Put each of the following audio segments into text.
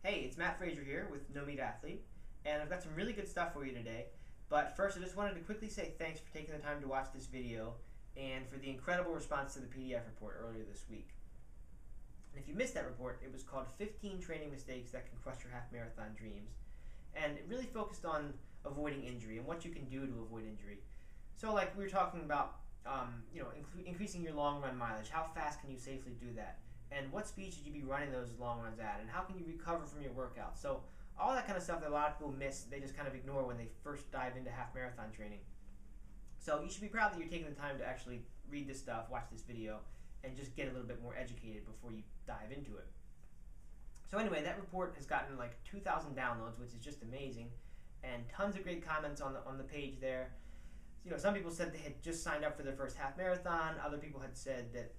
Hey, it's Matt Frazier here with No Meat Athlete, and I've got some really good stuff for you today. But first, I just wanted to quickly say thanks for taking the time to watch this video and for the incredible response to the PDF report earlier this week. And if you missed that report, it was called 15 Training Mistakes That Can Crush Your Half Marathon Dreams. And it really focused on avoiding injury and what you can do to avoid injury. So like we were talking about, increasing your long run mileage. How fast can you safely do that? And what speed should you be running those long runs at? And how can you recover from your workouts? So all that kind of stuff that a lot of people miss, they just kind of ignore when they first dive into half marathon training. So you should be proud that you're taking the time to actually read this stuff, watch this video, and just get a little bit more educated before you dive into it. So anyway, that report has gotten like 2,000 downloads, which is just amazing, and tons of great comments on the page there. Some people said they had just signed up for their first half marathon. Other people had said that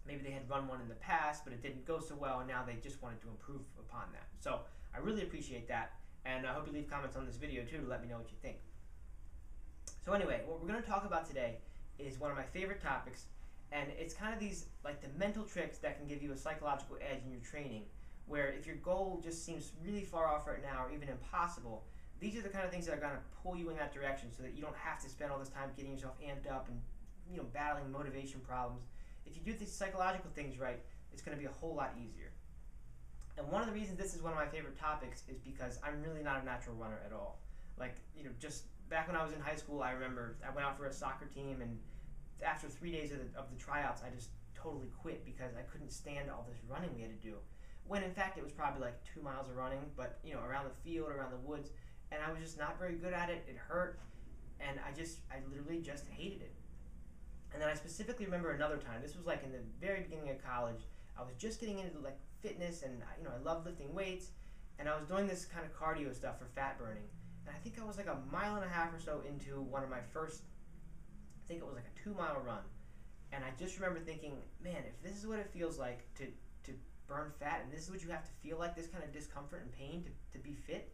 maybe they had run one in the past, but it didn't go so well, and now they just wanted to improve upon that. So I really appreciate that, and I hope you leave comments on this video too to let me know what you think. So anyway, what we're going to talk about today is one of my favorite topics, and it's kind of these like the mental tricks that can give you a psychological edge in your training, where if your goal just seems really far off right now or even impossible, these are the kind of things that are going to pull you in that direction so that you don't have to spend all this time getting yourself amped up and battling motivation problems. If you do these psychological things right, it's going to be a whole lot easier. And one of the reasons this is one of my favorite topics is because I'm really not a natural runner at all. Just back when I was in high school, I remember I went out for a soccer team, and after 3 days of the tryouts, I just totally quit because I couldn't stand all this running we had to do. When in fact it was probably like 2 miles of running, but around the field, around the woods, and I was just not very good at it. It hurt, and I literally just hated it. And then I specifically remember another time. This was like in the very beginning of college. I was just getting into like fitness, and I love lifting weights, and I was doing this kind of cardio stuff for fat burning. And I think I was like a mile and a half or so into one of my first, I think it was like a 2-mile run. And I just remember thinking, man, if this is what it feels like to burn fat, and this is what you have to feel like, this kind of discomfort and pain to be fit,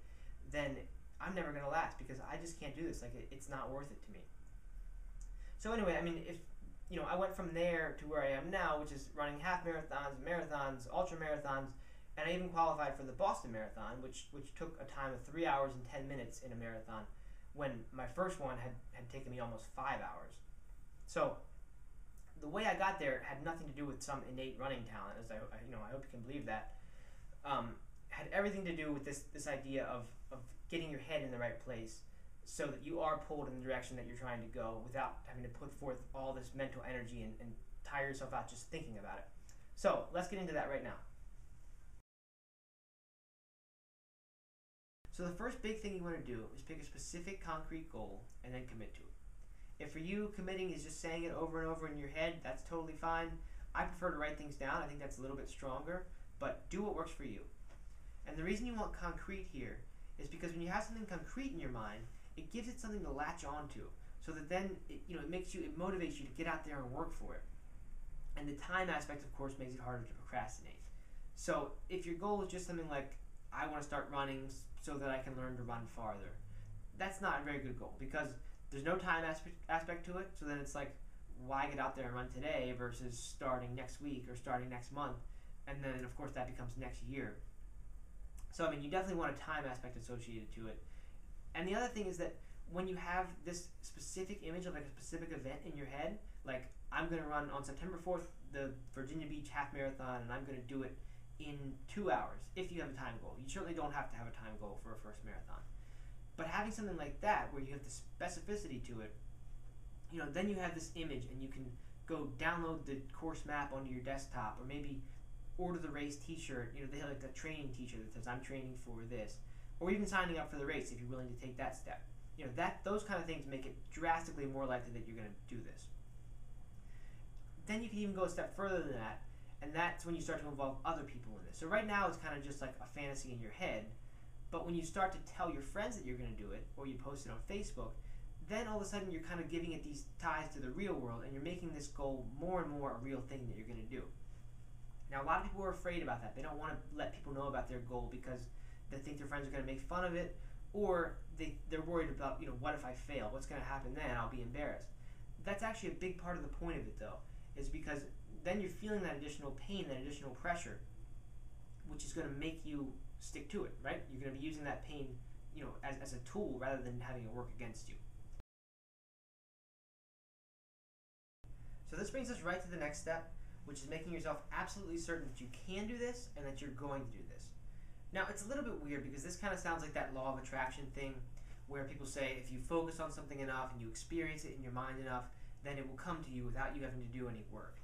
then I'm never going to last because I just can't do this. Like it's not worth it to me. So anyway, if I went from there to where I am now, which is running half marathons, ultra marathons, and I even qualified for the Boston Marathon, which took a time of 3 hours and 10 minutes in a marathon, when my first one had taken me almost 5 hours. So the way I got there had nothing to do with some innate running talent, as I hope you can believe that. Had everything to do with this idea of getting your head in the right place, so that you are pulled in the direction that you're trying to go without having to put forth all this mental energy and tire yourself out just thinking about it. So let's get into that right now. So the first big thing you want to do is pick a specific concrete goal and then commit to it. If for you committing is just saying it over and over in your head, that's totally fine. I prefer to write things down. I think that's a little bit stronger, but do what works for you. And the reason you want concrete here is because when you have something concrete in your mind, it gives it something to latch onto, so that then it motivates you to get out there and work for it. And the time aspect, of course, makes it harder to procrastinate. So if your goal is just something like, I want to start running so that I can learn to run farther, that's not a very good goal because there's no time aspect to it. So then it's like, why get out there and run today versus starting next week or starting next month? And then of course that becomes next year. So you definitely want a time aspect associated to it. And the other thing is that when you have this specific image of like a specific event in your head, like I'm going to run on September 4th the Virginia Beach Half Marathon, and I'm going to do it in 2 hours, if you have a time goal. You certainly don't have to have a time goal for a first marathon. But having something like that where you have the specificity to it, then you have this image, and you can go download the course map onto your desktop, or maybe order the race t-shirt. They have like a training t-shirt that says I'm training for this, or even signing up for the race if you're willing to take that step. Those kind of things make it drastically more likely that you're going to do this. Then you can even go a step further than that, and that's when you start to involve other people in this. So right now it's kind of just like a fantasy in your head, but when you start to tell your friends that you're going to do it, or you post it on Facebook, then all of a sudden you're kind of giving it these ties to the real world, and you're making this goal more and more a real thing that you're going to do. Now a lot of people are afraid about that. They don't want to let people know about their goal because they think their friends are going to make fun of it, or they're worried about, what if I fail? What's going to happen then? I'll be embarrassed. That's actually a big part of the point of it, though, is because then you're feeling that additional pain, that additional pressure, which is going to make you stick to it, right? You're going to be using that pain, as a tool rather than having it work against you. So this brings us right to the next step, which is making yourself absolutely certain that you can do this and that you're going to do this. Now, it's a little bit weird because this kind of sounds like that law of attraction thing where people say if you focus on something enough and you experience it in your mind enough, then it will come to you without you having to do any work.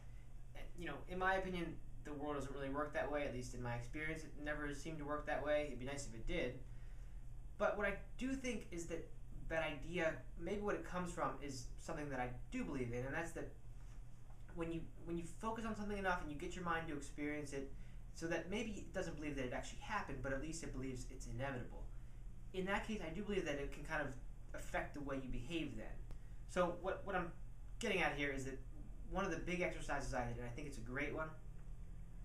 And, in my opinion, the world doesn't really work that way, at least in my experience. It never seemed to work that way. It'd be nice if it did. But what I do think is that that idea, maybe what it comes from is something that I do believe in, and that's that when you focus on something enough and you get your mind to experience it, so that maybe it doesn't believe that it actually happened, but at least it believes it's inevitable. In that case, I do believe that it can kind of affect the way you behave then. So what I'm getting at here is that one of the big exercises I did, and I think it's a great one,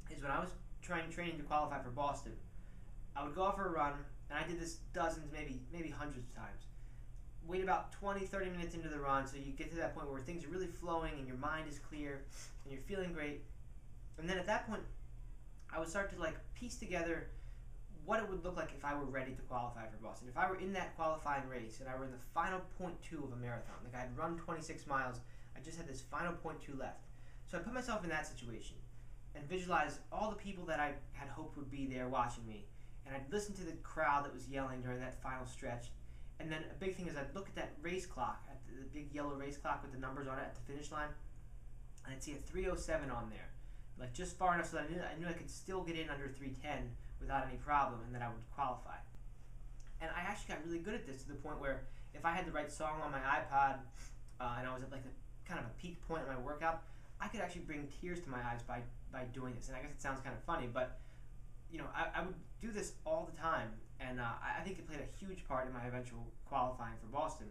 is when I was training to qualify for Boston, I would go out for a run, and I did this dozens, maybe hundreds of times. Wait about 20-30 minutes into the run, so you get to that point where things are really flowing and your mind is clear and you're feeling great. And then at that point, I would start to piece together what it would look like if I were ready to qualify for Boston. If I were in that qualifying race and I were in the final 0.2 of a marathon, like I had run 26 miles, I just had this final 0.2 left. So I put myself in that situation and visualize all the people that I had hoped would be there watching me. And I'd listen to the crowd that was yelling during that final stretch. And then a big thing is I'd look at that race clock, at the big yellow race clock with the numbers on it at the finish line, and I'd see a 3:07 on there, just far enough so that I knew I could still get in under 3:10 without any problem, and that I would qualify. And I actually got really good at this to the point where if I had the right song on my iPod and I was at kind of a peak point in my workout, I could actually bring tears to my eyes by doing this. And I guess it sounds kind of funny, but I would do this all the time, and I think it played a huge part in my eventual qualifying for Boston.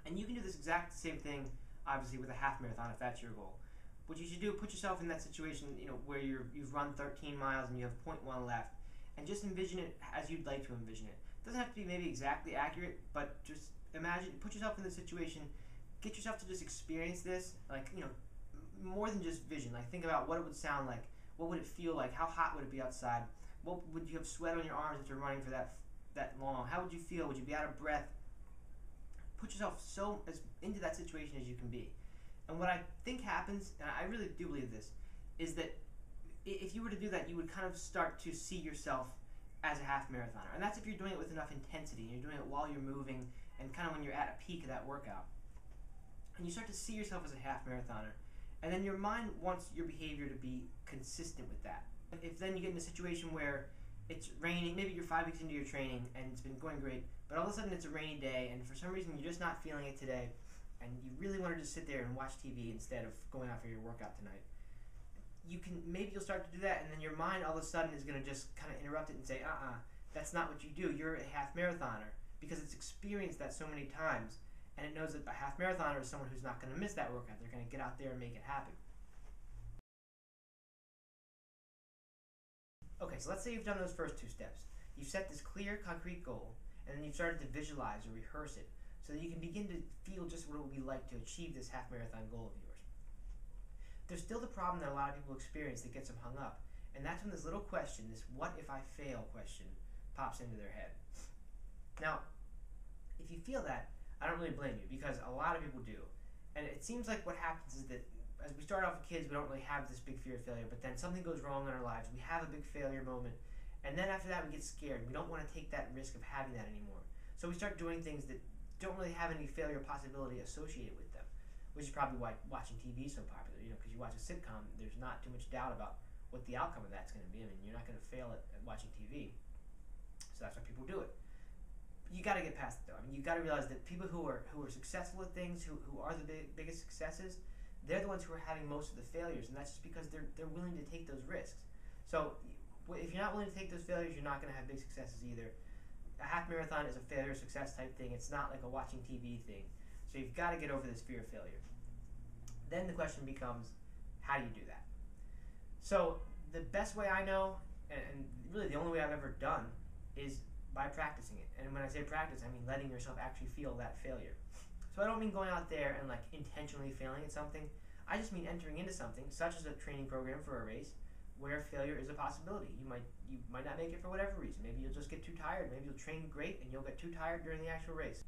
And you can do this exact same thing, obviously, with a half marathon if that's your goal. What you should do, put yourself in that situation, where you've run 13 miles and you have 0.1 left, and just envision it as you'd like to envision it. It doesn't have to be maybe exactly accurate, but just imagine, put yourself in the situation, get yourself to just experience this, more than just vision. Think about what it would sound like. What would it feel like? How hot would it be outside? What would you have sweat on your arms if you're running for that long? How would you feel? Would you be out of breath? Put yourself into that situation as you can be. And what I think happens, and I really do believe this, is that if you were to do that, you would kind of start to see yourself as a half marathoner. And that's if you're doing it with enough intensity, and you're doing it while you're moving, and kind of when you're at a peak of that workout. And you start to see yourself as a half marathoner. And then your mind wants your behavior to be consistent with that. If then you get in a situation where it's raining, maybe you're 5 weeks into your training and it's been going great, but all of a sudden it's a rainy day and for some reason you're just not feeling it today and you really want to just sit there and watch TV instead of going out for your workout tonight, maybe you'll start to do that, and then your mind all of a sudden is going to just kind of interrupt it and say, that's not what you do. You're a half marathoner, because it's experienced that so many times. And it knows that a half marathoner is someone who's not going to miss that workout. They're going to get out there and make it happen. Okay, so let's say you've done those first two steps. You've set this clear, concrete goal, and then you've started to visualize or rehearse it so that you can begin to feel just what it would be like to achieve this half marathon goal of yours. There's still the problem that a lot of people experience that gets them hung up, and that's when this little question, this what if I fail question, pops into their head. Now, if you feel that, I don't really blame you, because a lot of people do. And it seems like what happens is that as we start off with kids, we don't really have this big fear of failure, but then something goes wrong in our lives, we have a big failure moment, and then after that we get scared. We don't want to take that risk of having that anymore. So we start doing things that don't really have any failure possibility associated with them, which is probably why watching TV is so popular, because you watch a sitcom, there's not too much doubt about what the outcome of that's going to be. I mean, you're not going to fail at watching TV, so that's why people do it. You got to get past it though. I mean, you got to realize that people who are successful at things, who are the biggest successes, they're the ones who are having most of the failures, and that's just because they're willing to take those risks. So if you're not willing to take those failures, you're not going to have big successes either. A half marathon is a failure success type thing. It's not like a watching TV thing. So you've got to get over this fear of failure. Then the question becomes, how do you do that? So the best way I know, and really the only way I've ever done, is by practicing it. And when I say practice, I mean letting yourself actually feel that failure. So I don't mean going out there and intentionally failing at something. I just mean entering into something, such as a training program for a race, where failure is a possibility. You might not make it for whatever reason. Maybe you'll just get too tired. Maybe you'll train great and you'll get too tired during the actual race.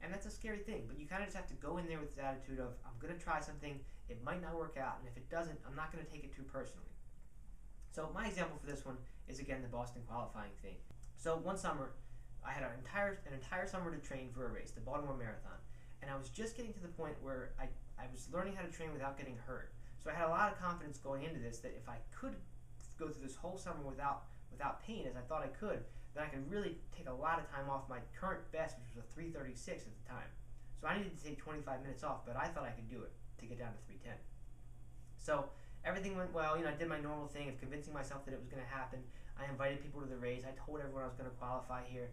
And that's a scary thing, but you kind of just have to go in there with this attitude of, I'm going to try something, it might not work out, and if it doesn't, I'm not going to take it too personally. So my example for this one is, again, the Boston qualifying thing. So one summer, I had an entire summer to train for a race, the Baltimore Marathon, and I was just getting to the point where I was learning how to train without getting hurt. So I had a lot of confidence going into this that if I could go through this whole summer without pain, as I thought I could, then I could really take a lot of time off my current best, which was a 3:36 at the time. So I needed to take 25 minutes off, but I thought I could do it to get down to 3:10. So everything went well. I did my normal thing of convincing myself that it was going to happen. I invited people to the race. I told everyone I was going to qualify here.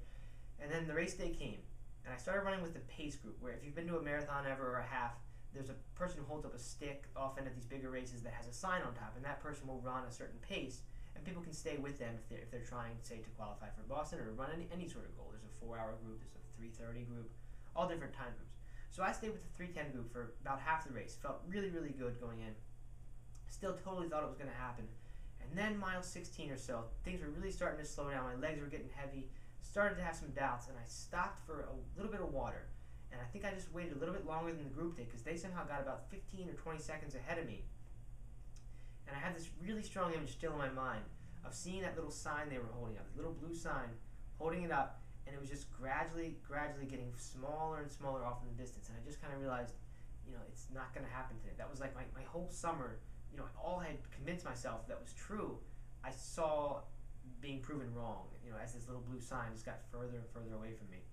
And then the race day came, and I started running with the pace group, where if you've been to a marathon ever or a half, there's a person who holds up a stick often at these bigger races that has a sign on top, and that person will run a certain pace, and people can stay with them if they're trying, say, to qualify for Boston or to run any sort of goal. There's a 4-hour group, there's a 3:30 group, all different time groups. So I stayed with the 3:10 group for about half the race. Felt really, really good going in. Still totally thought it was going to happen. And then mile 16 or so, things were really starting to slow down. My legs were getting heavy, started to have some doubts, and I stopped for a little bit of water. And I think I just waited a little bit longer than the group did, because they somehow got about 15 or 20 seconds ahead of me. And I had this really strong image still in my mind of seeing that little sign they were holding up, this little blue sign, holding it up, and it was just gradually getting smaller and smaller off in the distance. And I just kind of realized, it's not going to happen today. That was like my whole summer, all I had convinced myself that was true, I saw being proven wrong, as this little blue sign just got further and further away from me.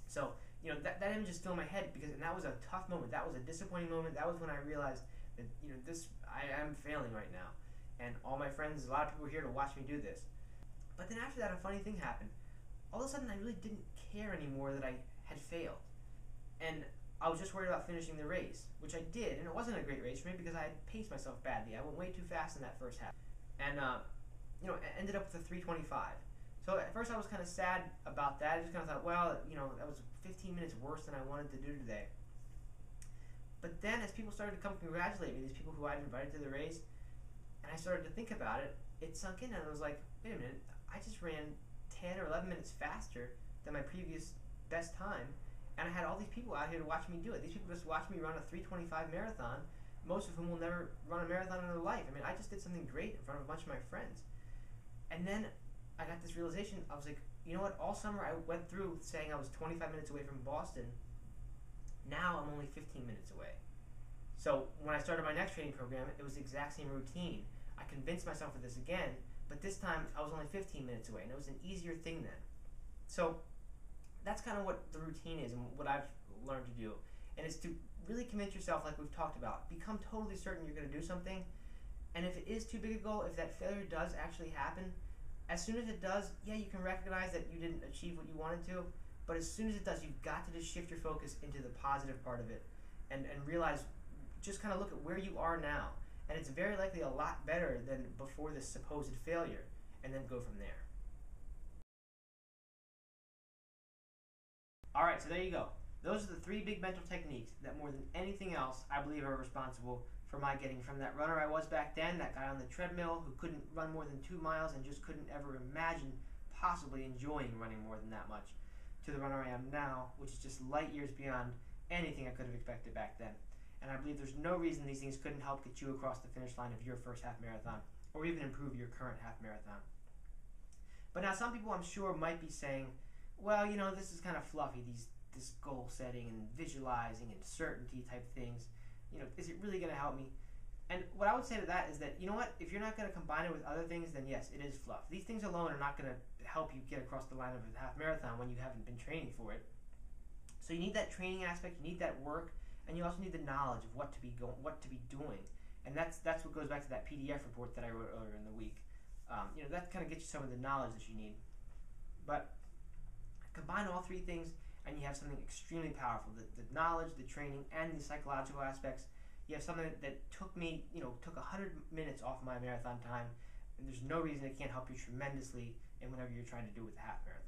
So, that image is still in my head, and that was a tough moment. That was a disappointing moment. That was when I realized that, I am failing right now. And all my friends, a lot of people were here to watch me do this. But then after that, a funny thing happened. All of a sudden, I really didn't care anymore that I had failed. And I was just worried about finishing the race, which I did. And it wasn't a great race for me because I had paced myself badly. I went way too fast in that first half. And, I ended up with a 3:25. So at first I was kind of sad about that. I just kind of thought, well, that was 15 minutes worse than I wanted to do today. But then as people started to come congratulate me, these people who I'd invited to the race, and I started to think about it, it sunk in, and I was like, wait a minute, I just ran 10 or 11 minutes faster than my previous best time, and I had all these people out here to watch me do it. These people just watched me run a 3:25 marathon, most of whom will never run a marathon in their life. I just did something great in front of a bunch of my friends. And then I got this realization. I was like, you know what? All summer I went through saying I was 25 minutes away from Boston. Now I'm only 15 minutes away. So when I started my next training program, it was the exact same routine. I convinced myself of this again, but this time I was only 15 minutes away, and it was an easier thing then. So that's kind of what the routine is and what I've learned to do. And it's to really convince yourself, like we've talked about, become totally certain you're going to do something. And if it is too big a goal, if that failure does actually happen, as soon as it does, yeah, you can recognize that you didn't achieve what you wanted to, but as soon as it does, you've got to just shift your focus into the positive part of it and realize, just kind of look at where you are now. And it's very likely a lot better than before this supposed failure, and then go from there. Alright, so there you go. Those are the 3 big mental techniques that more than anything else I believe are responsible for my getting from that runner I was back then, that guy on the treadmill who couldn't run more than 2 miles and just couldn't ever imagine possibly enjoying running more than that much, to the runner I am now, which is just light years beyond anything I could have expected back then. And I believe there's no reason these things couldn't help get you across the finish line of your first half marathon, or even improve your current half marathon. But now some people, I'm sure, might be saying, well, this is kind of fluffy, this goal setting and visualizing and certainty type things. Is it really going to help me? And what I would say to that is that, if you're not going to combine it with other things, then yes, it is fluff. These things alone are not going to help you get across the line of a half marathon when you haven't been training for it. So you need that training aspect, you need that work, and you also need the knowledge of what to be doing. And that's what goes back to that PDF report that I wrote earlier in the week. That kind of gets you some of the knowledge that you need. But combine all 3 things, and you have something extremely powerful. The knowledge, the training, and the psychological aspects. You have something that took me, took 100 minutes off my marathon time, and there's no reason it can't help you tremendously in whatever you're trying to do with the half marathon.